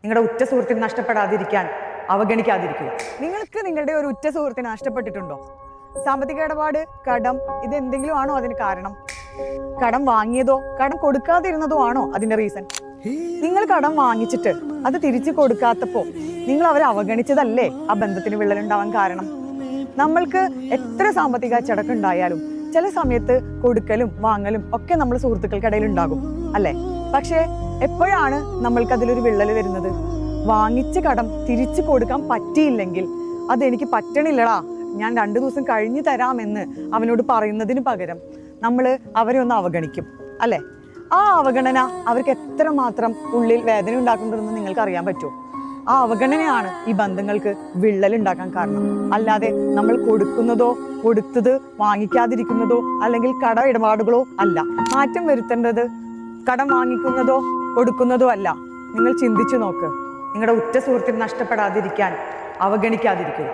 നിങ്ങളുടെ ഉറ്റ സുഹൃത്തിന് നഷ്ടപ്പെടാതിരിക്കാൻ അവഗണിക്കാതിരിക്കുക. നിങ്ങൾക്ക് നിങ്ങളുടെ ഒരു ഉറ്റ സുഹൃത്തിന് നഷ്ടപ്പെട്ടിട്ടുണ്ടോ? സാമ്പത്തിക ഇടപാട്, കടം, ഇത് എന്തെങ്കിലും ആണോ അതിന് കാരണം? കടം വാങ്ങിയതോ കടം കൊടുക്കാതിരുന്നതോ ആണോ അതിന്റെ റീസൺ? നിങ്ങൾ കടം വാങ്ങിച്ചിട്ട് അത് തിരിച്ചു കൊടുക്കാത്തപ്പോ നിങ്ങൾ അവരെ അവഗണിച്ചതല്ലേ ആ ബന്ധത്തിന് വിള്ളലുണ്ടാവാൻ കാരണം? നമ്മൾക്ക് എത്ര സാമ്പത്തിക അച്ചടക്കം ചില സമയത്ത് കൊടുക്കലും വാങ്ങലും ഒക്കെ നമ്മൾ സുഹൃത്തുക്കൾക്കിടയിൽ ഉണ്ടാകും അല്ലെ? പക്ഷേ എപ്പോഴാണ് നമ്മൾക്ക് അതിലൊരു വിള്ളൽ വരുന്നത്? വാങ്ങിച്ച കടം തിരിച്ചു കൊടുക്കാൻ പറ്റിയില്ലെങ്കിൽ അതെനിക്ക് പറ്റണില്ലടാ, ഞാൻ 2 ദിവസം കഴിഞ്ഞു തരാമെന്ന് അവനോട് പറയുന്നതിന് പകരം നമ്മൾ അവരെ ഒന്ന് അവഗണിക്കും അല്ലെ? ആ അവഗണന അവർക്ക് എത്രമാത്രം ഉള്ളിൽ വേദന ഉണ്ടാക്കുന്നുണ്ടെന്ന് നിങ്ങൾക്ക് അറിയാൻ പറ്റുമോ? ആ അവഗണനയാണ് ഈ ബന്ധങ്ങൾക്ക് വിള്ളൽ ഉണ്ടാക്കാൻ കാരണം. അല്ലാതെ നമ്മൾ കൊടുത്തത് വാങ്ങിക്കാതിരിക്കുന്നതോ അല്ലെങ്കിൽ കട ഇടപാടുകളോ അല്ല. മാറ്റം വരുത്തേണ്ടത് കടം വാങ്ങിക്കുന്നതോ കൊടുക്കുന്നതോ അല്ല. നിങ്ങൾ ചിന്തിച്ചു നോക്ക്. നിങ്ങളുടെ ഉറ്റ സുഹൃത്തിന് നഷ്ടപ്പെടാതിരിക്കാൻ അവഗണിക്കാതിരിക്കുക.